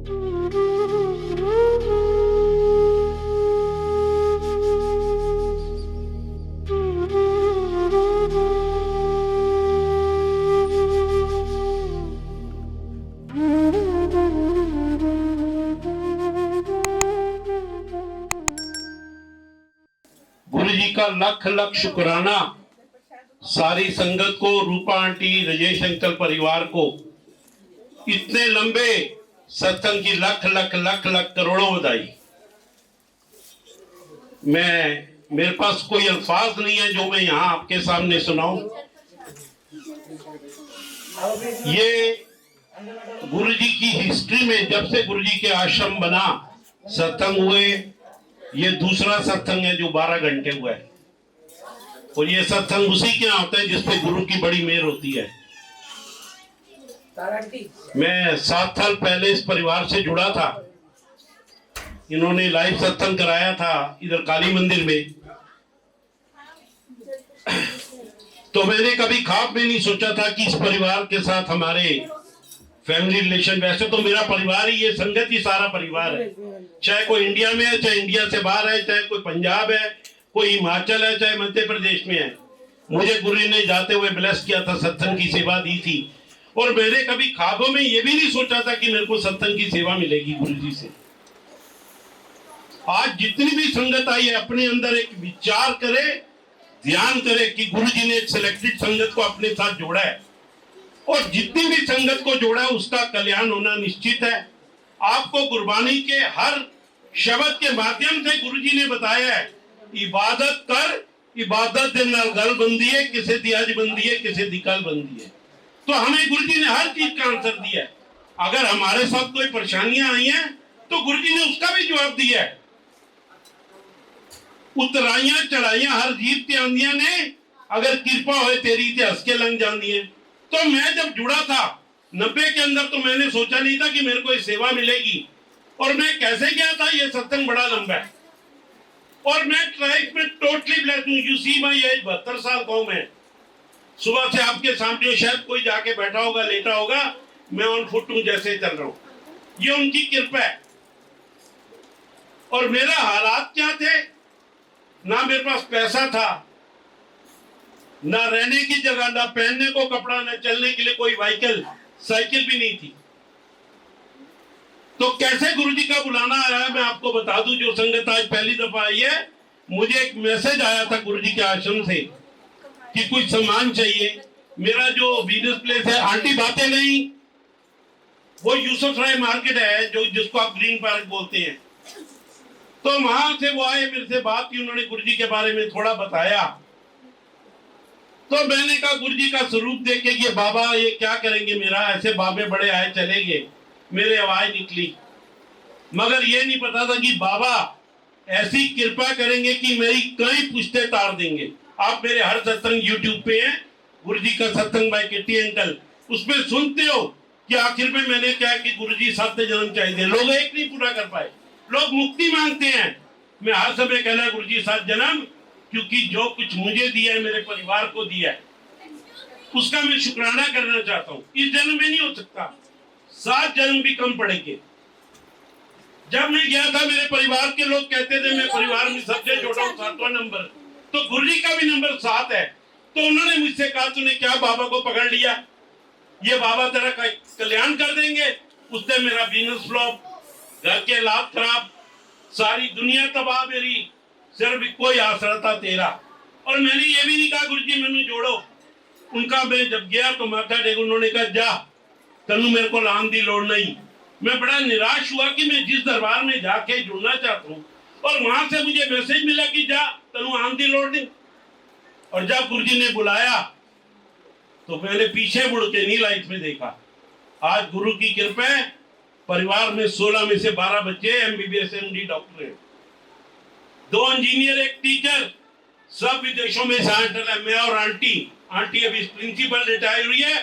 गुरु जी का लख लख शुक्राना सारी संगत को, रूपा आंटी, राजेश अंकल परिवार को। इतने लंबे सत्संग की लख लख लख लख करोड़ों बधाई। मेरे पास कोई अल्फाज नहीं है जो मैं यहां आपके सामने सुनाऊं। ये गुरु जी की हिस्ट्री में जब से गुरु जी के आश्रम बना, सत्संग हुए, ये दूसरा सत्संग है जो 12 घंटे हुआ है। और ये सत्संग उसी के यहाँ होता है जिस पे गुरु की बड़ी मेहर होती है। मैं 7 साल पहले इस परिवार से जुड़ा था। इन्होंने लाइव सत्संग कराया था इधर काली मंदिर में। तो मैंने कभी ख्वाब में नहीं सोचा था कि इस परिवार के साथ हमारे फैमिली रिलेशन, वैसे तो मेरा परिवार ही, ये संगत ही सारा परिवार है। चाहे कोई इंडिया में है, चाहे इंडिया से बाहर है, चाहे कोई पंजाब है, कोई हिमाचल है, चाहे मध्य प्रदेश में है। मुझे गुरु ने जाते हुए ब्लेस किया था, सत्संग की सेवा दी थी। और मैंने कभी ख्वाबों में ये भी नहीं सोचा था कि मेरे को सत्संग की सेवा मिलेगी गुरु जी से। आज जितनी भी संगत आई है, अपने अंदर एक विचार करे, ध्यान करे कि गुरु जी ने एक सिलेक्टेड संगत को अपने साथ जोड़ा है। और जितनी भी संगत को जोड़ा है उसका कल्याण होना निश्चित है। आपको गुरबानी के हर शब्द के माध्यम से गुरु जी ने बताया है, इबादत कर, इबादत दे नाल गल बंदी है, किसे दी अज बंदी है, किसे दी कल बंदी है। तो हमें गुरु जी ने हर चीज का आंसर दिया है। अगर हमारे साथ कोई परेशानियां आई हैं तो गुरु जी ने उसका भी जवाब दिया है। उतराइयां चढ़ाइयां हर जीत ते आंदियां ने, अगर कृपा होए तेरी ते हंस के लंघ जाती है। तो मैं जब जुड़ा था 90 के अंदर, तो मैंने सोचा नहीं था कि मेरे को ये सेवा मिलेगी। और मैं कैसे गया था, ये सत्संग बड़ा लंबा है और मैं लाइफ में टोटली ब्लेस्ड हूं। यू सी माय एज, 72 साल का हूं मैं। सुबह से आपके सामने शायद कोई जाके बैठा होगा, लेटा होगा, मैं ऑन फुट हूं, जैसे चल रहा हूं। ये उनकी कृपा है। और मेरा हालात क्या थे, ना मेरे पास पैसा था, ना रहने की जगह, ना पहनने को कपड़ा, ना चलने के लिए कोई व्हीकल, साइकिल भी नहीं थी। तो कैसे गुरु जी का बुलाना आया है मैं आपको बता दूं। जो संगत आज पहली दफा आई है, मुझे एक मैसेज आया था गुरु जी के आश्रम से कि कुछ सामान चाहिए। मेरा जो बिजनेस प्लेस है, आंटी बातें नहीं, वो यूसुफ राय मार्केट है, जो जिसको आप ग्रीन पार्क बोलते हैं। तो वहां से वो आए, मेरे से बात की, उन्होंने गुरु जी के बारे में थोड़ा बताया। तो मैंने कहा गुरु जी का स्वरूप देख के, ये बाबा ये क्या करेंगे मेरा, ऐसे बाबे बड़े आए चले गए, मेरे आवाज निकली। मगर ये नहीं पता था कि बाबा ऐसी कृपा करेंगे कि मेरी कई पुश्ते तार देंगे। आप मेरे हर सत्संग यूट्यूब पे हैं, गुरु जी का सत्संग बाय किट्टी अंकल, उसमें सुनते हो कि आखिर में मैंने क्या कि गुरु जी 7 जन्म चाहिए, लोग एक नहीं पूरा कर पाए। लोग मुक्ति मांगते हैं, मैं हर समय कहना गुरु जी 7 जन्म, क्योंकि जो कुछ मुझे दिया है, मेरे परिवार को दिया है, उसका मैं शुक्राना करना चाहता हूँ। इस जन्म में नहीं हो सकता, 7 जन्म भी कम पड़ेंगे। जब मैं गया था, मेरे परिवार के लोग कहते थे मैं परिवार में सबसे छोटा हूँ, 7वां नंबर, तो गुरु जी का भी नंबर 7 है। तो उन्होंने मुझसे कहा तूने क्या बाबा को पकड़ लिया, ये बाबा तेरा कल्याण कर देंगे। उसने मेरा बिजनेस फ्लॉप, घर के हालात खराब, सारी दुनिया तबाह, मेरी सिर्फ कोई आसरा था तेरा। और मैंने ये भी नहीं कहा गुरु जी मैंने जोड़ो। उनका मैं जब गया तो माथा टेक, उन्होंने कहा जा तनु मेरे को लान दी लोड़ नहीं। मैं बड़ा निराश हुआ कि मैं जिस दरबार में जाके जुड़ना चाहता हूँ, और वहां से मुझे मैसेज मिला कि जा तनु आन दी लोड़ नहीं। और जब गुरु जी ने बुलाया तो मैंने पीछे मुड़ के नहीं लाइफ में देखा। आज गुरु की कृपा है, परिवार में 16 में से 12 बच्चे MBBS MD डॉक्टर हैं, 2 इंजीनियर, एक टीचर, सब विदेशों में सेटल है। मैं और आंटी अभी प्रिंसिपल रिटायर हुई है।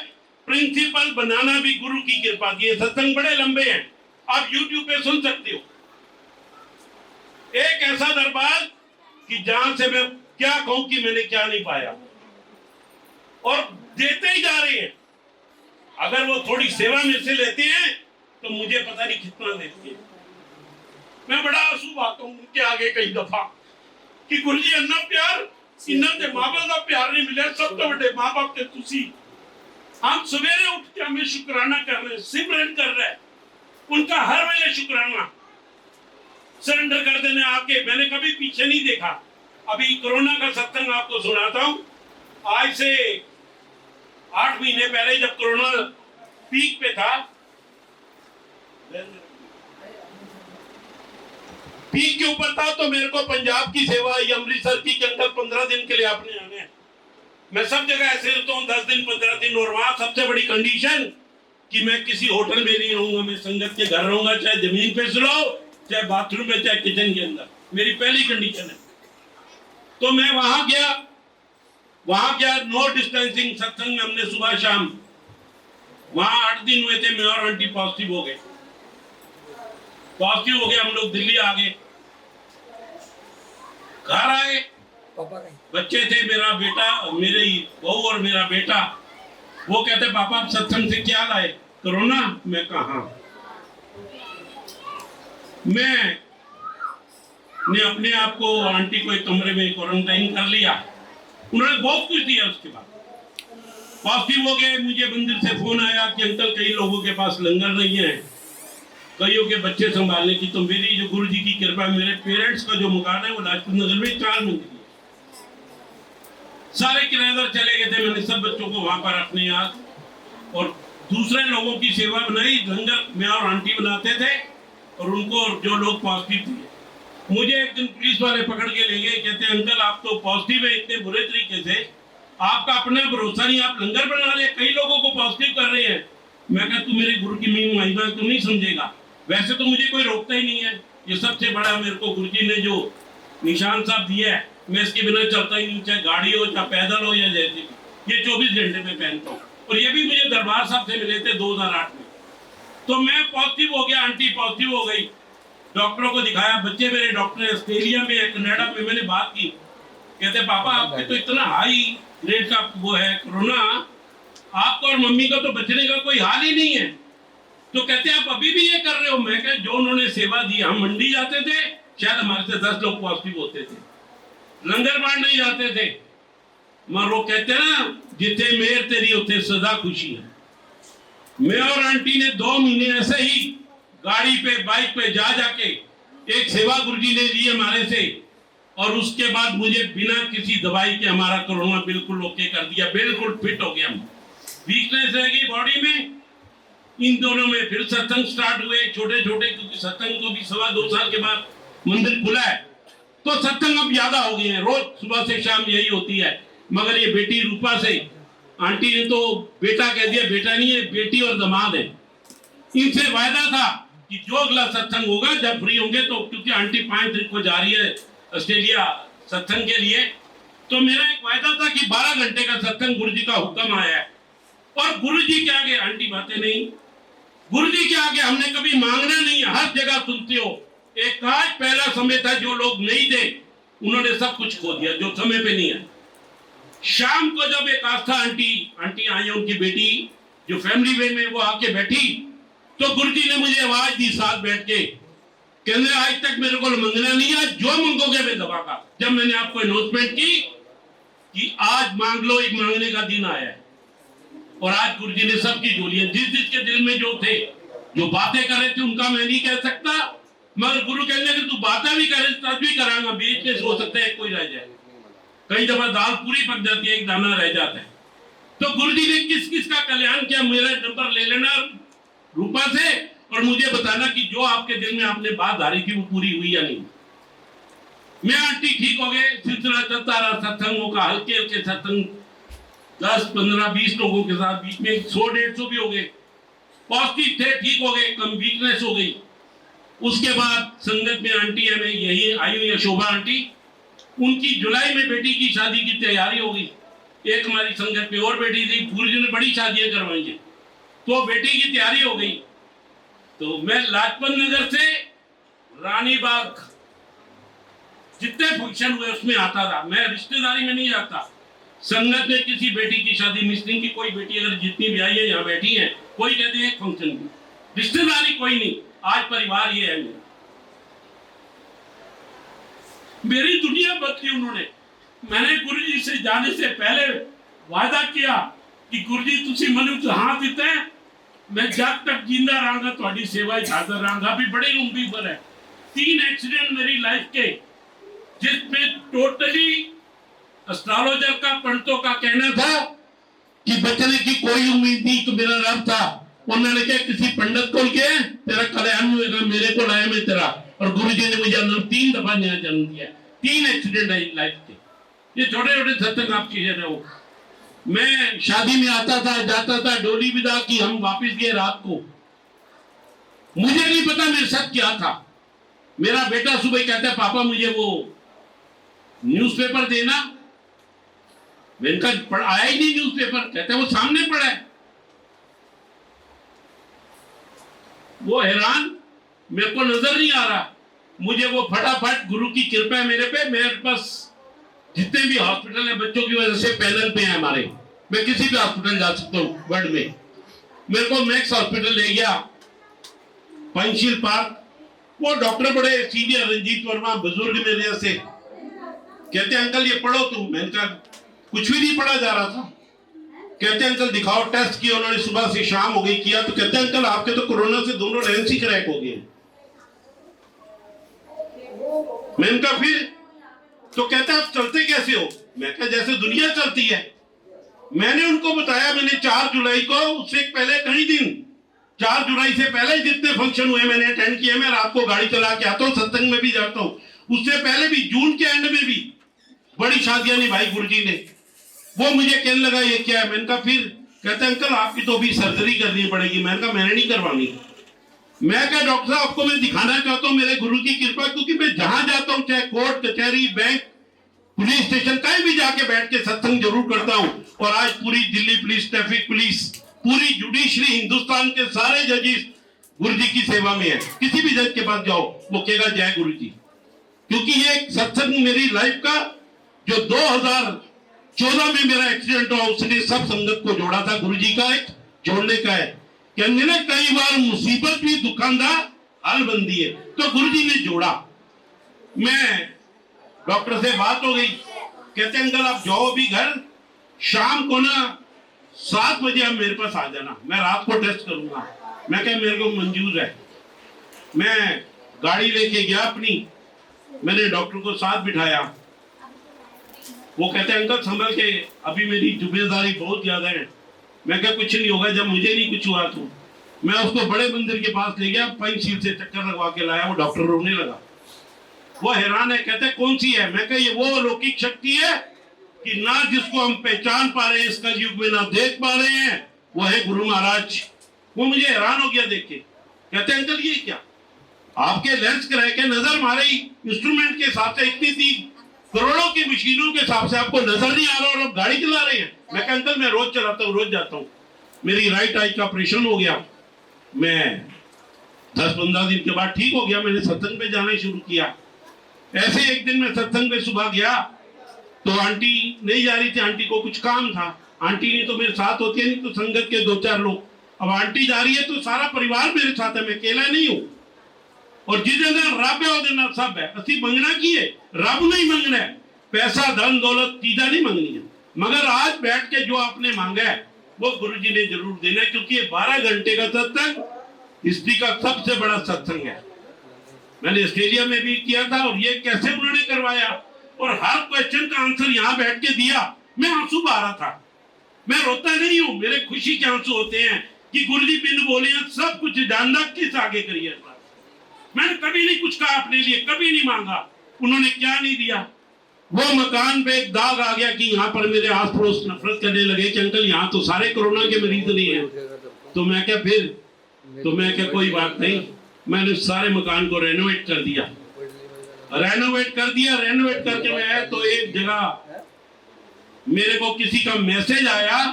प्रिंसिपल बनाना भी गुरु की कृपा की। ये सत्संग बड़े लंबे हैं, आप YouTube पे सुन सकते हो। एक ऐसा दरबार कि जहां से मैं क्या कहूं कि मैंने क्या नहीं पाया, और देते ही जा रहे हैं। अगर वो थोड़ी सेवा में से लेते हैं तो मुझे पता नहीं कितना देती है। मैं बड़ा आंसू बहाता हूं उनके आगे कई दफा कि गुरु जी अन्ना प्यार इन्होंने माँ बाप का प्यार नहीं मिले, सब तो बड़े माँ बाप के तुसी। हम सवेरे उठ के हमें शुक्राना कर रहे हैं, सिमरन कर रहे हैं, उनका हर वेले शुक्राना सरेंडर कर देने आके। मैंने कभी पीछे नहीं देखा। अभी कोरोना का सत्संग आपको सुनाता हूं। आज से 8 महीने पहले जब कोरोना पीक पे था, पीक के ऊपर था, तो मेरे को पंजाब की सेवा आई, अमृतसर की, कि अंकल 15 दिन के लिए आपने आना है। मैं सब जगह ऐसे रहता हूँ 10 दिन 15 दिन, और वहां सबसे बड़ी कंडीशन कि मैं किसी होटल में नहीं रहूंगा, मैं संगत के घर रहूंगा, चाहे जमीन पे सुलाओ, चाहे बाथरूम में, चाहे किचन के अंदर। मेरी पहली कंडीशन है। तो मैं वहां गया, नो डिस्टेंसिंग सत्संग में हमने सुबह शाम, वहां 8 दिन हुए थे। मैं और आंटी पॉजिटिव हो गए। हम लोग दिल्ली आ गए, घर आए, बच्चे थे, मेरा बेटा, मेरी बहू और मेरा बेटा। वो कहते पापा आप सत्संग से क्या लाए? कोरोना? मैं कहा मैं ने अपने आप को, आंटी को एक कमरे में क्वारंटाइन कर लिया। उन्होंने बहुत कुछ दिया। उसके बाद पॉजिटिव हो गए। मुझे मंदिर से फोन आया कि अंकल कई लोगों के पास लंगर नहीं है, कईयों के बच्चे संभालने की। तो मेरी जो गुरु जी की कृपा, मेरे पेरेंट्स का जो मकान है वो लाजपत नगर में 4 मंजिल, सारे किराएदार चले गए थे। मैंने सब बच्चों को वहां पर अपने याद और दूसरे लोगों की सेवा बनाई। लंगर मैं और आंटी बनाते थे, और उनको जो लोग पॉजिटिव थे, मुझे एक दिन पुलिस वाले पकड़ के ले गए। कहते अंकल आप तो पॉजिटिव है इतने बुरे तरीके से, आपका अपना भरोसा नहीं, आप लंगर बना रहे, कई लोगों को पॉजिटिव कर रहे हैं। मैं कहा तू मेरे गुरु की महिमा तू नहीं समझेगा। वैसे तो मुझे कोई रोकता ही नहीं है। ये सबसे बड़ा मेरे को गुरु जी ने जो निशान साहब दिया है, मैं इसके बिना चलता ही नहीं, चाहे गाड़ी हो, चाहे पैदल हो, या जैसे भी। ये 24 घंटे में पहनता हूँ। और ये भी मुझे दरबार साहब से मिले थे 2008 में। तो मैं पॉजिटिव हो गया, आंटी पॉजिटिव हो गई। डॉक्टरों को दिखाया, बच्चे मेरे डॉक्टर ऑस्ट्रेलिया में, कनाडा में। मैंने बात की, कहते पापा आपके तो इतना हाई रेट का वो है कोरोना, आपका और मम्मी का तो बचने का कोई हाल ही नहीं है। तो कहते आप अभी भी ये कर रहे हो? मैं कह जो उन्होंने सेवा दी, हम मंडी जाते थे, शायद हमारे से 10 लोग पॉजिटिव होते थे, लंगर बांटने जाते थे। मगर वो कहते हैं ना, जिथे मेहर तेरी उथे सदा खुशी है। मैं और आंटी ने 2 महीने ऐसे ही गाड़ी पे, बाइक पे जा जाके एक सेवा गुरुजी ने ली हमारे से, और उसके बाद मुझे बिना किसी दवाई के हमारा कोरोना बिल्कुल ओके कर दिया, बिल्कुल फिट हो गया। वीकनेस रहेगी बॉडी में। इन दोनों में फिर सत्संग स्टार्ट हुए, छोटे छोटे, क्योंकि सत्संग को भी 2.25 साल के बाद मंदिर खुला है, तो सत्संग अब ज्यादा हो गए हैं। रोज सुबह से शाम यही होती है। मगर ये बेटी रूपा से, आंटी ने तो बेटा कह दिया, बेटा नहीं है, बेटी और दामाद है। इनसे वायदा था कि जो अगला सत्संग होगा जब फ्री होंगे, तो क्योंकि आंटी 5 तारीख को जा रही है ऑस्ट्रेलिया सत्संग के लिए, तो मेरा एक वायदा था कि 12 घंटे का सत्संग गुरु जी का हुक्म आया है। और गुरु जी के आगे आंटी बातें नहीं, गुरु जी के आगे हमने कभी मांगना नहीं है। हर जगह सुनते हो, एक आज पहला समय था, जो लोग नहीं थे उन्होंने सब कुछ खो दिया, जो समय पे नहीं है। शाम को जब एक आस्था आंटी आई, उनकी बेटी जो फैमिली वे में, वो आके बैठी, तो गुरु जी ने मुझे आवाज दी साथ बैठ के, कहने आज तक मेरे को मंगना नहीं है, जो मंगोगे मैं दबाऊंगा। जब मैंने आपको अनाउंसमेंट की कि आज मांग लो, एक मांगने का दिन आया है, और आज गुरु जी ने सबकी झोलियां, जिसके दिल में जो थे, जो बातें कर रहे थे, उनका मैं नहीं कह सकता। मगर गुरु कहने कि तू बातें भी करे तब भी करांगा, बीच में हो सकता है कोई रह जाए। कई दफा दाल पूरी पक जाती है, एक दाना रह जाता है। तो गुरु जी ने किस किस का कल्याण किया, मेरा नंबर ले लेना रूपा से, और मुझे बताना कि जो आपके दिल में आपने बात धारी थी वो पूरी हुई या नहीं। मैं आंटी ठीक हो गए, सिलसिला चलता रहा सत्संगों का, हल्के हल्के सत्संग 10, 15, 20 लोगों के साथ, बीच में 100-150 भी हो गए। पॉजिटिव थे, ठीक हो गए, कम वीकनेस हो गई। उसके बाद संगत में आंटी है, मैं यही आई हुई है शोभा आंटी, उनकी जुलाई में बेटी की शादी की तैयारी हो गई। एक हमारी संगत में और बेटी थी, गुरु जी ने बड़ी शादियां करवाई हैं, तो बेटी की तैयारी हो गई। तो मैं लाजपत नगर से रानीबाग जितने फंक्शन हुए उसमें आता था, मैं रिश्तेदारी में नहीं जाता। संगत ने किसी बेटी की शादी, मिस नहीं की, कोई बेटी अगर जितनी भी आई है यहाँ बैठी है, कोई कहते हैं फंक्शन में, रिश्तेदारी कोई नहीं, आज परिवार ये है मेरा। मेरी दुनिया बदली उन्होंने। मैंने गुरु जी से जाने से पहले वादा किया कि गुरु जी तुसी मनु च हाथ दिते हैं, मैं जब तक जिंदा रहूंगा तुम्हारी सेवा ही हाजिर रहूंगा। अभी बड़ी लंबी उम्र है, 3 एक्सीडेंट मेरी लाइफ के, जिसमें टोटली एस्ट्रोलॉजर का, पंडितों का कहना था कि बचने की कोई उम्मीद नहीं। तो मेरा रब था, उन्होंने कहा किसी पंडित को के तेरा कल्याण होगा, मेरे को लाया मैं तेरा। और गुरु जी ने मुझे 3 दफा नया जन्म दिया। 3 एक्सीडेंट है लाइफ के। ये छोटे छोटे सत्संग आप चीजें रहो। मैं शादी में आता था, जाता था, डोली विदा की, हम वापस गए रात को। मुझे नहीं पता मेरे साथ क्या था। मेरा बेटा सुबह कहता है पापा मुझे वो न्यूज़पेपर देना। मैंने कहा आया ही नहीं न्यूज़पेपर। कहते हैं वो सामने पड़ा है। वो हैरान, मेरे को नजर नहीं आ रहा। मुझे वो फटाफट, गुरु की कृपा है मेरे पे, मेरे पास जितने भी हॉस्पिटल है बच्चों की वजह से पैनल पे है हमारे, मैं किसी भी हॉस्पिटल जा सकता हूँ वर्ल्ड में। मेरे को मैक्स हॉस्पिटल ले गया, पंचशील पार्क। वो डॉक्टर बड़े सीनियर, रंजीत वर्मा, बुजुर्ग मेरे से, कहते अंकल ये पढ़ो तुम। मैंने कहा कुछ भी नहीं पढ़ा जा रहा था। कहते अंकल दिखाओ। टेस्ट किया उन्होंने, सुबह से शाम हो गई किया। तो कहते अंकल आपके तो कोरोना से दोनों लेंस ही क्रैक हो गए। मैंने कहा फिर? तो कहते आप चलते कैसे हो? मैं कहा जैसे दुनिया चलती है। मैंने उनको बताया, मैंने 4 जुलाई को, उससे पहले कई दिन, 4 जुलाई से पहले जितने फंक्शन हुए मैंने अटेंड किए। मैं रात को गाड़ी चला के आता हूँ, सत्संग में भी जाता हूँ। उससे पहले भी जून के एंड में भी बड़ी शादियां निभाई गुरुजी ने। वो मुझे कहने लगा ये क्या है? मैंने कहा फिर? कहते अंकल आपकी तो अभी सर्जरी करनी पड़ेगी। मैंने कहा मैंने नहीं करवानी। मैं क्या डॉक्टर साहब आपको मैं दिखाना चाहता हूँ मेरे गुरु की कृपा, क्योंकि मैं जहां जाता हूँ, चाहे कोर्ट कचहरी, बैंक, पुलिस स्टेशन, कहीं भी जाके बैठ के सत्संग जरूर करता हूँ। और आज पूरी दिल्ली पुलिस, ट्रैफिक पुलिस, पूरी जुडिशरी, हिंदुस्तान के सारे जजेस गुरु जी की सेवा में है। किसी भी जज के पास जाओ वो कहेगा जय गुरु जी। क्योंकि ये सत्संग मेरी लाइफ का, जो 2014 में मेरा एक्सीडेंट हुआ, उसने सब संगत को जोड़ा था। गुरु जी का एक जोड़ने का है। कहने ना कई बार मुसीबत भी दुकानदार हल बंदी है, तो गुरु जी ने जोड़ा। मैं डॉक्टर से बात हो गई, कहते अंकल आप जाओ अभी घर, शाम को ना 7 बजे आप मेरे पास आ जाना, मैं रात को टेस्ट करूंगा। मैं कहा मेरे को मंजूर है। मैं गाड़ी लेके गया अपनी, मैंने डॉक्टर को साथ बिठाया। वो कहते हैं अंकल संभल के, अभी मेरी जिम्मेदारी बहुत ज्यादा है। मैं क्या कुछ नहीं होगा, जब मुझे नहीं कुछ हुआ तो। मैं उसको बड़े मंदिर के पास ले गया, पंचशील से चक्कर लगवा के लाया। वो डॉक्टर रोने लगा, वो हैरान है। कहते कौन सी है? मैं कहा ये वो अलौकिक शक्ति है कि ना जिसको हम पहचान पा रहे हैं इसका युग में, ना देख पा रहे हैं, वो है गुरु महाराज। वो मुझे हैरान हो गया देख के। कहते अंकल ये क्या? आपके लेंस रह के नजर हमारे इंस्ट्रूमेंट के हिसाब से, इतनी करोड़ों की मशीनों के हिसाब से आपको नजर नहीं आ रहा और आप गाड़ी चला रहे हैं। मैं कहा अंकल मैं रोज चलाता हूँ, रोज जाता हूँ। मेरी राइट आई का ऑपरेशन हो गया। मैं 10-15 दिन के बाद ठीक हो गया। मैंने सत्संग पे जाना शुरू किया। ऐसे एक दिन मैं सत्संग पे सुबह गया तो आंटी नहीं जा रही थी, आंटी को कुछ काम था। आंटी नहीं तो मेरे साथ होती है, नहीं तो संगत के 2-4 लोग। अब आंटी जा रही है तो सारा परिवार मेरे साथ है, मैं अकेला नहीं हूँ। और जिस रब है वो सब है। असि मंगना की है, रब नहीं मंगना है, पैसा धन दौलत चीजा नहीं मंगनी है। मगर आज बैठ के जो आपने मांगा है वो गुरु जी ने जरूर देना है, क्योंकि ये 12 घंटे का सत्संग हिस्ट्री का सबसे बड़ा सत्संग है। मैंने ऑस्ट्रेलिया में भी किया था और ये कैसे उन्होंने करवाया, और हर क्वेश्चन का आंसर यहाँ बैठ के दिया। मैं आंसू बहा रहा था। मैं रोता नहीं हूँ, मेरे खुशी के आंसू होते हैं कि गुरु जी बिन बोले सब कुछ जानना, किस आगे करिए। मैंने कभी नहीं कुछ कहा अपने लिए, कभी नहीं मांगा। उन्होंने क्या नहीं दिया। वो मकान पे एक दाग आ गया कि यहाँ पर मेरे आस पड़ोस नफरत करने लगे कि अंकल यहाँ तो सारे कोरोना के मरीज नहीं है। तो मैं क्या फिर, तो मैं क्या कोई बात नहीं, मैंने सारे मकान को रेनोवेट कर दिया। रेनोवेट करके मैं आया तो एक जगह मेरे को किसी का मैसेज आया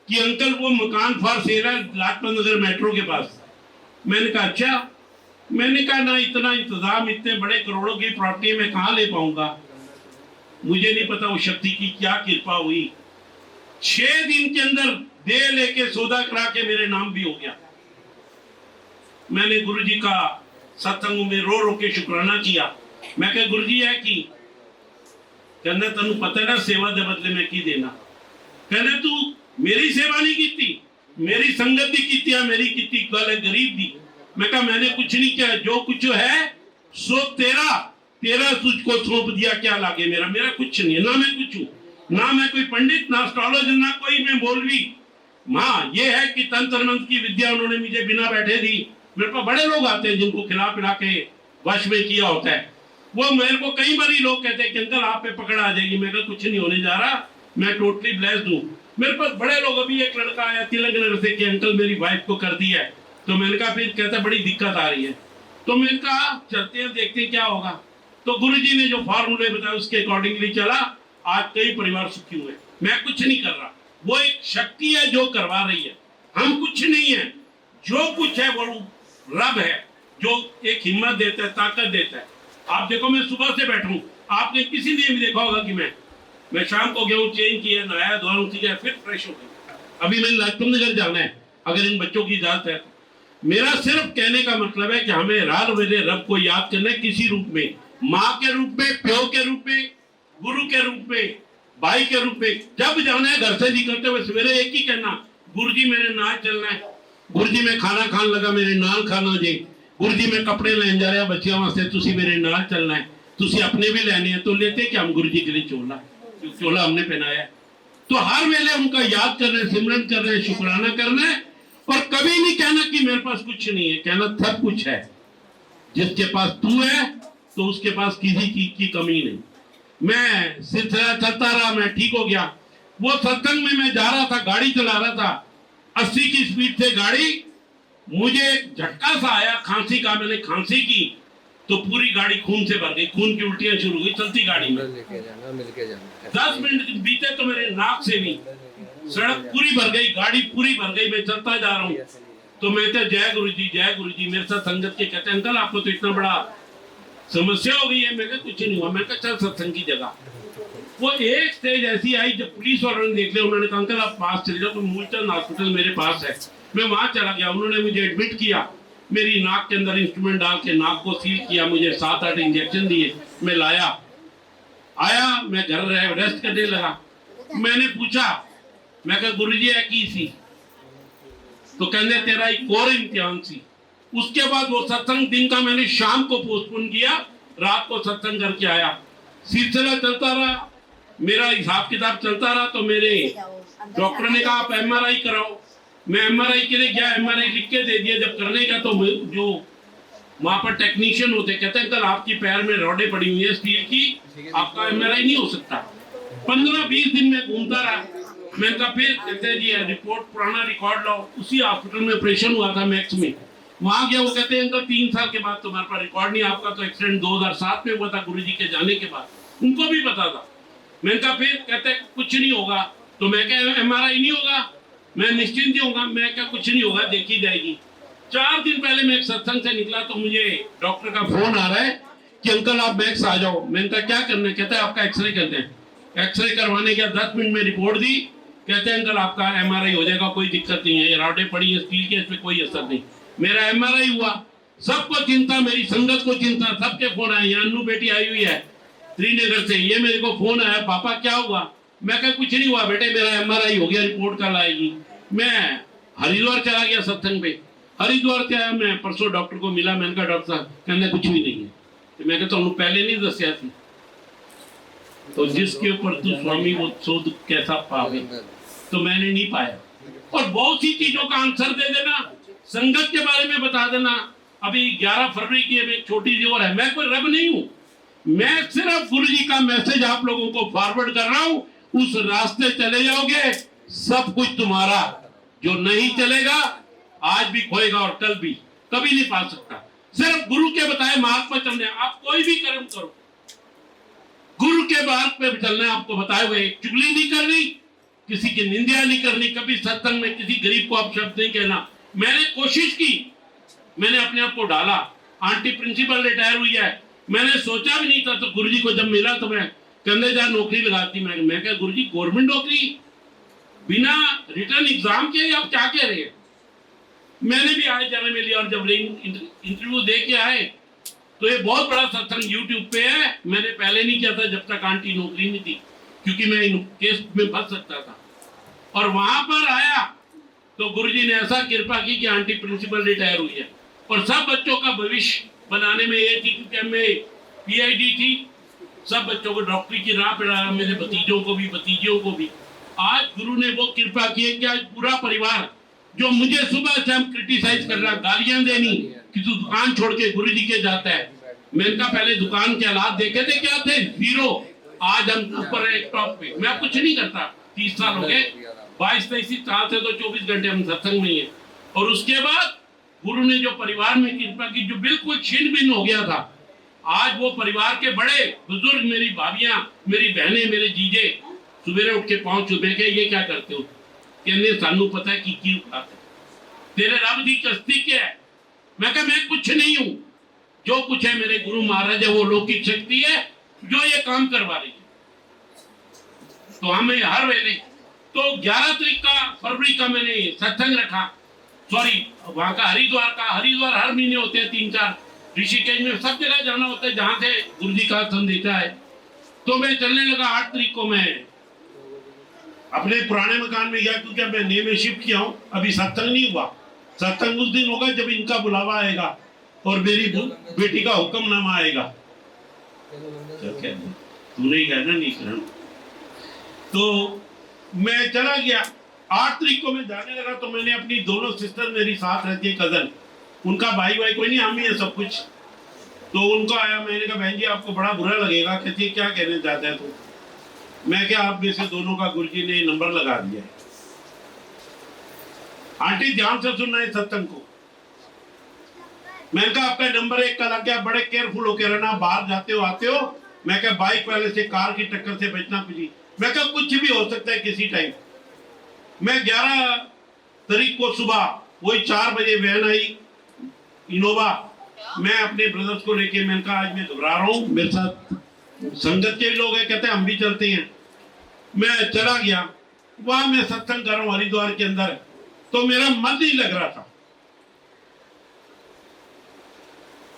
कि अंकल वो मकान फॉर सेल है लाजपत नगर मेट्रो के पास। मैंने कहा अच्छा। मैंने कहा ना इतना इंतजाम, इतने बड़े करोड़ों की प्रॉपर्टी में कहां ले पाऊंगा। मुझे नहीं पता वो शक्ति की क्या कृपा हुई। 6 दिन के अंदर दे लेके सौदा करा के मेरे नाम भी हो गया। मैंने गुरु जी का सत्संग में रो रो के शुक्राना किया। मैं कहा गुरु जी है कि कहने तेन पता ना सेवा के बदले में की देना। कहने तू मेरी सेवा नहीं की, मेरी संगत की कीती, मेरी कीती गल है गरीब दी। मैं कहा मैंने कुछ नहीं किया, जो कुछ है सो तेरा, तेरा तुझको सौंप दिया, क्या लागे मेरा, मेरा कुछ नहीं है, ना मैं कुछ हूं, ना मैं कोई पंडित, ना एस्ट्रोलॉजर, ना कोई मैं मौलवी। हाँ ये है कि तंत्र मंत्र की विद्या उन्होंने मुझे बिना बैठे दी। मेरे पास बड़े लोग आते हैं जिनको खिला पिला के वश में किया होता है। वो मेरे को कई बार लोग कहते हैं कि अंकल आप पे पकड़ आ जाएगी। मैं कुछ नहीं होने जा रहा, मैं टोटली ब्लेस्ड हूँ। मेरे पास बड़े लोग, अभी एक लड़का आया तिलक नगर से कि अंकल मेरी वाइफ को कर दिया है। तो मैंने कहा फिर कहता बड़ी दिक्कत आ रही है। तो मैंने कहा चलते हैं देखते हैं क्या होगा। तो गुरुजी ने जो फॉर्मूले बताया उसके अकॉर्डिंगली चला। आज कई परिवार सुखी हुए। मैं कुछ नहीं कर रहा, वो एक शक्ति है जो करवा रही है। हम कुछ नहीं है, जो कुछ है वो रब है जो एक हिम्मत देता है, ताकत देता है। आप देखो मैं सुबह से बैठूं, आपने किसी ने भी देखा होगा कि मैं शाम को गेहूं चेंज किया, नहाया धोया, ठीक है, फिर फ्रेश हो गया। अभी मैंने लाजपत नगर जाना है, अगर इन बच्चों की इजाजत है। मेरा सिर्फ कहने का मतलब है कि हमें रात वेले रब को याद करना है किसी रूप में, माँ के रूप में, प्यो के रूप में, गुरु के रूप में, भाई के रूप में। जब जाना है घर से निकलते हुए सवेरे एक ही कहना, गुरु जी मेरे नाल चलना है, गुरु जी मैं खाना खान लगा मेरे नाल खाना जे, गुरु जी मैं कपड़े लेन जा रहा बच्चों वास्ते तुसी मेरे नाल चलना है, तुसी अपने भी लेने हैं। तो लेते कि हम गुरु जी के लिए चोला, चोला हमने पहनाया। तो हर वेले उनका याद कर रहे, सिमरन कर रहे, शुक्राना करना है। और कभी नहीं कहना कि मेरे पास कुछ नहीं है, कहना सब कुछ है। जिसके पास तू है तो उसके पास किसी चीज की कमी नहीं। मैं सिलसिला चलता रहा, मैं ठीक हो गया। वो सत्संग में मैं जा रहा था, गाड़ी चला रहा था 80 की स्पीड से गाड़ी, मुझे झटका सा आया खांसी का। मैंने खांसी की तो पूरी गाड़ी खून से भर गई, खून की उल्टियां शुरू हुई चलती गाड़ी में। मिलके जाना 10 मिनट बीते तो मेरे नाक से भी सड़क पूरी भर गई, गाड़ी पूरी भर गई। मैं चलता जा रहा हूँ तो मैं कहता जय गुरु जी, जय गुरु जी। मेरे साथ संगत के कहते अंकल आपको तो इतना बड़ा समस्या हो गई है। मैं कुछ नहीं हुआ। मैं चल सत्संग की जगह। वो एक स्टेज ऐसी आई जब पुलिस वालों ने देख लिया, उन्होंने कहा अंकल आप पास चले जाओ, तो मूलचंद हॉस्पिटल मेरे पास है। मैं वहां चला गया, उन्होंने मुझे एडमिट किया, मेरी नाक के अंदर इंस्ट्रूमेंट डाल के नाक को सील किया, मुझे 7-8 इंजेक्शन दिए। मैं आया मैं घर रेस्ट करने लगा। मैंने पूछा, मैं कहा गुरु जी है की सी, तो कहने तेरा एक और इम्तिहान सी। उसके बाद वो सत्संग दिन का मैंने शाम को पोस्टपोन किया, रात को सत्संग करके आया। सिलसिला चलता रहा, मेरा हिसाब किताब चलता रहा। तो मेरे डॉक्टर ने कहा आप MRI कराओ। मैं MRI के लिए गया, MRI लिख के दे दिया। जब करने का तो जो वहां पर टेक्नीशियन होते कहते हैं कल आपकी पैर में रॉडे पड़ी हुई है स्टील की, आपका MRI नहीं हो सकता। 15-20 दिन में घूमता रहा। मैंने कहा फिर कहते जी रिपोर्ट पुराना रिकॉर्ड लाओ। उसी हॉस्पिटल में ऑपरेशन हुआ था मैक्स में, वहां गया। वो कहते हैं अंकल 3 साल के बाद तुम्हारे पास रिकॉर्ड नहीं, आपका तो एक्सीडेंट 2007 में हुआ था गुरु जी के जाने के बाद। उनको भी पता था। मैंने कहा फिर कहते कुछ नहीं होगा। तो मैं क्या MRI नहीं होगा, मैं निश्चिंत ही होगा। मैं क्या कुछ नहीं होगा, देखी जाएगी। 4 दिन पहले मैं एक सत्संग से निकला तो मुझे डॉक्टर का फोन आ रहा है कि अंकल आप मैक्स आ जाओ। मैंने कहा क्या करना है, कहते हैं आपका एक्सरे करते हैं। एक्सरे करवाने के 10 मिनट में रिपोर्ट दी, कहते हैं अंकल आपका MRI हो जाएगा, कोई दिक्कत नहीं है, रॉडें पड़ी है स्टील के, इसमें कोई असर नहीं। मेरा MRI हुआ। सबको चिंता, मेरी संगत को चिंता, सबके फोन आए। अन्नू बेटी आई हुई है श्रीनगर से, ये मेरे को फोन आया पापा क्या हुआ। मैं कहा कुछ नहीं हुआ बेटे, मेरा MRI हो गया, रिपोर्ट कल आएगी। मैं हरिद्वार चला गया सत्संग पे। हरिद्वार से आया, मैं परसों डॉक्टर को मिला। मैंने कहा डॉक्टर साहब, कहने कुछ भी नहीं है। तो मैं कहता हूँ पहले नहीं दसिया थी। तो जिसके ऊपर तू स्वामी वो सोध कैसा पावे, तो मैंने नहीं पाया। और बहुत सी चीजों का आंसर दे देना, संगत के बारे में बता देना। अभी 11 फरवरी की एक छोटी सी और है। मैं कोई रब नहीं हूं, मैं सिर्फ गुरु जी का मैसेज आप लोगों को फॉरवर्ड कर रहा हूं। उस रास्ते चले जाओगे, सब कुछ तुम्हारा। जो नहीं चलेगा आज भी खोएगा और कल भी, कभी नहीं पा सकता। सिर्फ गुरु के बताए मार्ग पर चलने। आप कोई भी कर्म करो, गुरु के मार्ग पे चलना है। आपको बताए हुए चुगली नहीं करनी, किसी की निंदा नहीं करनी, कभी सत्संग में किसी गरीब को आप शब्द नहीं कहना। मैंने कोशिश की, मैंने अपने आप को डाला। आंटी प्रिंसिपल रिटायर हुई है, मैंने सोचा भी नहीं था। तो गुरुजी को जब मिला तो मैं कहने जा नौकरी लगाती। मैं क्या गुरुजी गवर्नमेंट नौकरी बिना रिटर्न एग्जाम के, आप क्या कह रहे हैं। मैंने भी आए जाने में लिया, और जब इंटरव्यू दे के आए तो ये बहुत बड़ा सत्संग यूट्यूब पे है, मैंने पहले नहीं किया था जब तक आंटी नौकरी नहीं थी, क्योंकि मैं इन केस में फंस सकता था। और वहां पर आया तो गुरुजी ने ऐसा कृपा की कि आंटी प्रिंसिपल रिटायर हुई है, और सब बच्चों का भविष्य बनाने में ये थी, क्योंकि में PID थी, सब बच्चों को डॉक्टरी की राह पढ़ाया, मेरे भतीजों को भी भतीजियों को भी। आज गुरु ने वो कृपा की है कि आज पूरा परिवार, जो मुझे सुबह से हम क्रिटिसाइज कर रहा, गालियां देनी कि तू दुकान छोड़ के गुरु जी के जाता है, मैंने कहा पहले दुकान के हालात देखे थे क्या थे, जीरो, आज हम ऊपर है टॉप पे। मैं कुछ नहीं करता, 30 साल हो गए, 22-23 साल से तो 24 घंटे हम सत्संग में ही है। और उसके बाद गुरु ने जो परिवार में कृपा की, जो बिल्कुल छिन्न भिन्न हो गया था, आज वो परिवार के बड़े बुजुर्ग, मेरी भाभियां, मेरी बहनें, मेरे जीजे, सुबह उठ के पांव चुभे के ये क्या करते हो, कहने सानू पता है कि क्यों खाते, तेरे रब दी कस्ती क्या है। मैं कहा मैं कुछ नहीं हूं, जो कुछ है मेरे गुरु महाराज है, वो लौकिक शक्ति है जो ये काम करवा रही है। तो हमें हर वेले, तो 11 तारीख का फरवरी का मैंने सत्संग रखा, सॉरी वहां का हरिद्वार हर महीने होते हैं 3-4, ऋषिकेश में सब जगह जाना होता है जहां से गुरु जी का संदेशा है। तो मैं चलने लगा 8 तारीख को मैं अपने पुराने मकान में गया, क्योंकि मैं नए में शिफ्ट किया हूँ, अभी सत्संग नहीं हुआ। सत्संग उस दिन होगा जब इनका बुलावा आएगा और मेरी बेटी का हुक्मनामा आएगा। तूने ही कहना नहीं करण। तो मैं चला गया, 8 तारीख को मैं जाने लगा, तो मैंने अपनी दोनों सिस्टर मेरी साथ रहती है, कजन, उनका भाई कोई नहीं, हम ही है सब कुछ। तो उनको आया, मैंने कहा बहन जी आपको बड़ा बुरा लगेगा, कहती है क्या कहने जाता है तू। मैं क्या, आप में से दोनों का गुरुजी ने नंबर लगा दिया है। आंटी ध्यान से सुनना है सत्संग को। मैंने कहा आपका नंबर 1 का लग गया, बड़े केयरफुल होकर रहना, बाहर जाते हो आते हो। मैं क्या बाइक वाले से, कार की टक्कर से बचना कुछ। मैं क्या कुछ भी हो सकता है किसी टाइम। मैं 11 तारीख को सुबह वही 4 बजे वैन आई इनोवा, मैं अपने ब्रदर्स को लेके, मैंने कहा आज मैं घबरा रहा हूँ, मेरे साथ संगत के लोग हैं, कहते हैं हम भी चलते हैं। मैं चला गया, वहां मैं सत्संग कर रहा हूँ हरिद्वार के अंदर, तो मेरा मन नहीं लग रहा था।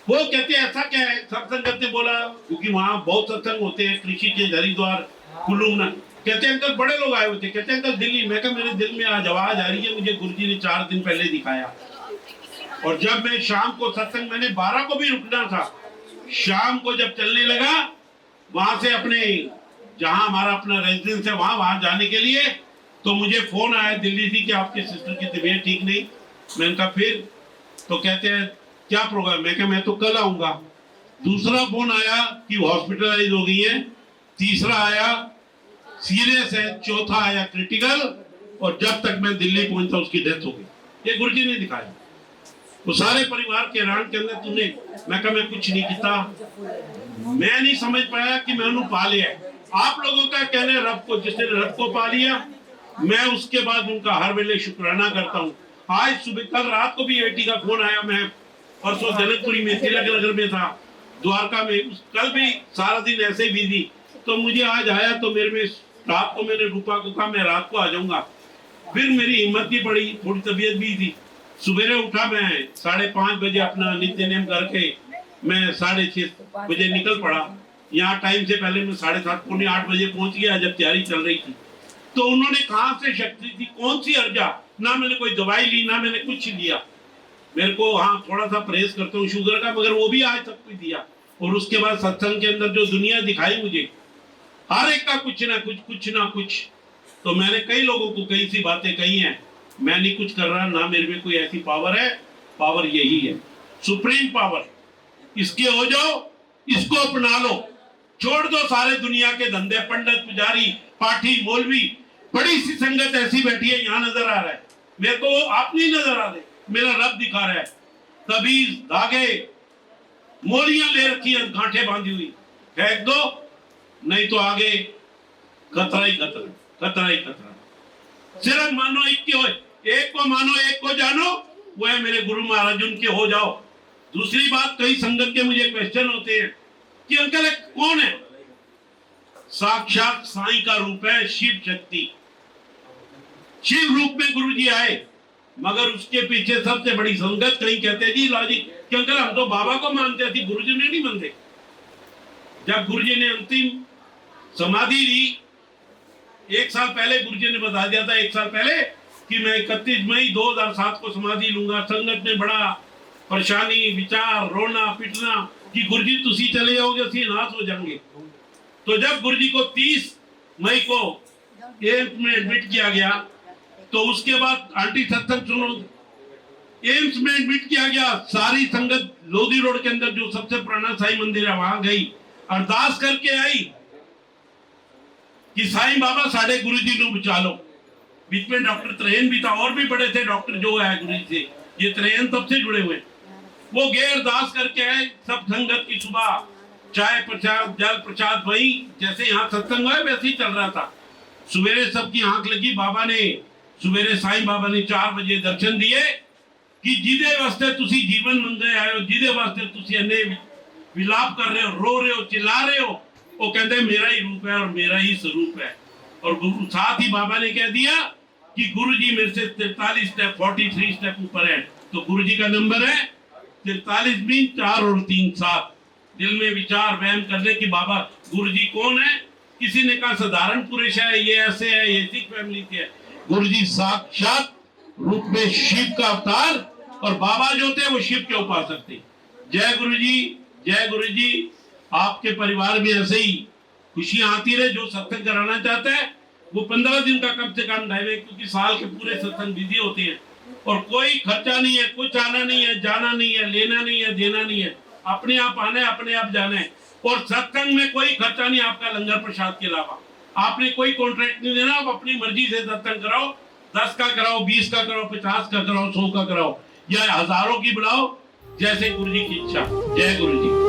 वो कहते हैं ऐसा क्या है, सत्संग करते बोला, क्योंकि वहां बहुत सत्संग होते हैं, कृषि के हरिद्वार कुल्लू में। कहते हैं अंकल बड़े लोग आए हुए थे, कहते हैं अंकल दिल्ली। मैं कहा मेरे दिल में आज आवाज आ रही है, मुझे गुरुजी ने 4 दिन पहले दिखाया। और जब मैं शाम को सत्संग, मैंने 12 को भी रुकना था, शाम को जब चलने लगा वहां से अपने जहां हमारा अपना रेजिडेंस है वहां जाने के लिए, तो मुझे फोन आया दिल्ली से कि आपके सिस्टर की तबीयत ठीक नहीं। मैंने कहा फिर, तो कहते हैं क्या प्रोग्राम। मैं कहा मैं तो कल आऊंगा। दूसरा फोन आया कि हॉस्पिटलाइज हो गई है, तीसरा आया सीरियस है, चौथा आया क्रिटिकल, और जब तक मैं दिल्ली पहुंचा उसकी डेथ हो गई। ये गुरुजी ने दिखाया। वो सारे परिवार के रान के अंदर तूने, मैं कहा मैं कुछ नहीं किया, मैं नहीं समझ पाया कि मैं उन्हें पा लिया। आप लोगों का कहना रब को, जिसने रब को पा लिया, मैं उसके बाद उनका हर वेले शुक्राना करता हूँ। आज सुबह, कल रात को भी बेटी का फोन आया, मैं परसों जनकपुरी में तिलक नगर में था, द्वारका में, कल भी सारा दिन ऐसे बिजी। तो मुझे आज आया, तो मेरे में रात को मैंने रूपा को कहा मैं रात को आ जाऊंगा। फिर मेरी हिम्मत नहीं पड़ी, थोड़ी तबीयत भी थी। सुबह उठा, मैं 5:30 बजे अपना नित्य नेम करके मैं 6:30 बजे निकल पड़ा। यहाँ टाइम से पहले मैं 7:30 पौने 8 बजे पहुंच गया, जब तैयारी चल रही थी। तो उन्होंने कहां से शक्ति थी, कौन सी अर्जा, ना मैंने कोई दवाई ली, ना मैंने कुछ लिया। मेरे को हाँ थोड़ा सा परहेज करता हूँ शुगर का, मगर वो भी आज तक कोई दिया। और उसके बाद सत्संग के अंदर जो दुनिया दिखाई मुझे, हर एक का कुछ ना कुछ। तो मैंने कई लोगों को कई सी बातें कही हैं, मैं नहीं कुछ कर रहा, ना मेरे में कोई ऐसी पावर है। पावर यही है, सुप्रीम पावर। इसके हो जाओ, इसको अपना लो, छोड़ दो सारे दुनिया के धंधे, पंडित पुजारी पाठी मौलवी। बड़ी सी संगत ऐसी बैठी है, यहाँ नजर आ रहा है मेरे को, आप नहीं नजर आ रहे, मेरा रब दिखा रहा है। तबीज धागे मोलियां ले रखी है, गांठे बांधी हुई, फेंक दो, नहीं तो आगे खतरा ही खतरा, खतरा ही खतरा। सिर्फ मानो एक को मानो, एक को जानो, वो है मेरे गुरु महाराज, उनके हो जाओ। दूसरी बात, कई संगत के मुझे क्वेश्चन होते हैं कि अंकल कौन है। साक्षात साईं का रूप है, शिव शक्ति। शिव रूप में गुरु जी आए मगर उसके पीछे सबसे बड़ी संगत कहीं कहते जी लॉजिक कि अंकल हम तो बाबा को मानते थे, गुरुजी ने नहीं मानते। जब गुरुजी ने अंतिम समाधि ली, 1 साल पहले गुरुजी ने बता दिया था, 1 साल पहले, कि मैं 31 मई 2007 को समाधि लूंगा। संगत में बड़ा परेशानी, विचार, रोना पिटना कि गुरुजी तुसी चले जाओगे, असि नाश हो जाएंगे। तो जब गुरुजी को 30 मई को एम्स में एडमिट किया गया, तो उसके बाद आंटी सत्संग सुनो, एम्स में एडमिट किया गया, सारी संगत लोधी रोड के अंदर जो सबसे पुराना साईं मंदिर है वहां गई, अरदास करके आई कि साईं बाबा साढ़े गुरुजी को बचा लो। बीच में डॉक्टर त्रेन भी था, और भी बड़े थे डॉक्टर जो है गुरुजी से, ये त्रेन तब से जुड़े हुए। वो गए अरदास करके आए, सब संगत की सुबह चाय प्रसाद जल प्रसाद वही जैसे यहाँ सत्संग हुआ वैसे ही चल रहा था। सवेरे सबकी आंख लगी, बाबा ने सवेरे साईं बाबा ने 4 बजे दर्शन दिए कि जिदे वास्ते तुसी जीवन मंगे आए हो, जिदे वास्ते तुसी अन्ने विलाप कर रहे हो, रो रहे हो, चिल्ला रहे हो, वो कहते मेरा ही रूप है और मेरा ही स्वरूप है। और गुरु साथ ही बाबा ने कह दिया कि गुरुजी मेरे से 43 स्टेप 43 स्टेप ऊपर है। तो गुरुजी का नंबर है 43 भी 4 और 3 7। दिल में विचार वहम करने की बाबा गुरुजी कौन है। किसी ने कहा साधारण पुरुष है, ये ऐसे है, ये सिख फैमिली के है। गुरुजी साक्षात रूप में शिव का अवतार, और बाबा जो थे वो शिव के उपासक थे। जय गुरुजी, जय गुरुजी। आपके परिवार में ऐसे ही खुशियां आती रहे। जो सत्संग कराना चाहते हैं वो 15 दिन का कम से कम ढाई, क्योंकि साल के पूरे सत्संग बिजी होते हैं और कोई खर्चा नहीं है, कुछ आना नहीं है, जाना नहीं है, लेना नहीं है, देना नहीं है, अपने आप आना है, अपने आप जाना है। और सत्संग में कोई खर्चा नहीं आपका लंगर प्रसाद के अलावा। आपने कोई कॉन्ट्रैक्ट नहीं देना, आप अपनी मर्जी से सत्संग कराओ, 10 का कराओ, 20 का कराओ, 50 का कराओ, 100 का कराओ या हजारों की बुलाओ, जैसे गुरुजी की इच्छा। जय गुरुजी।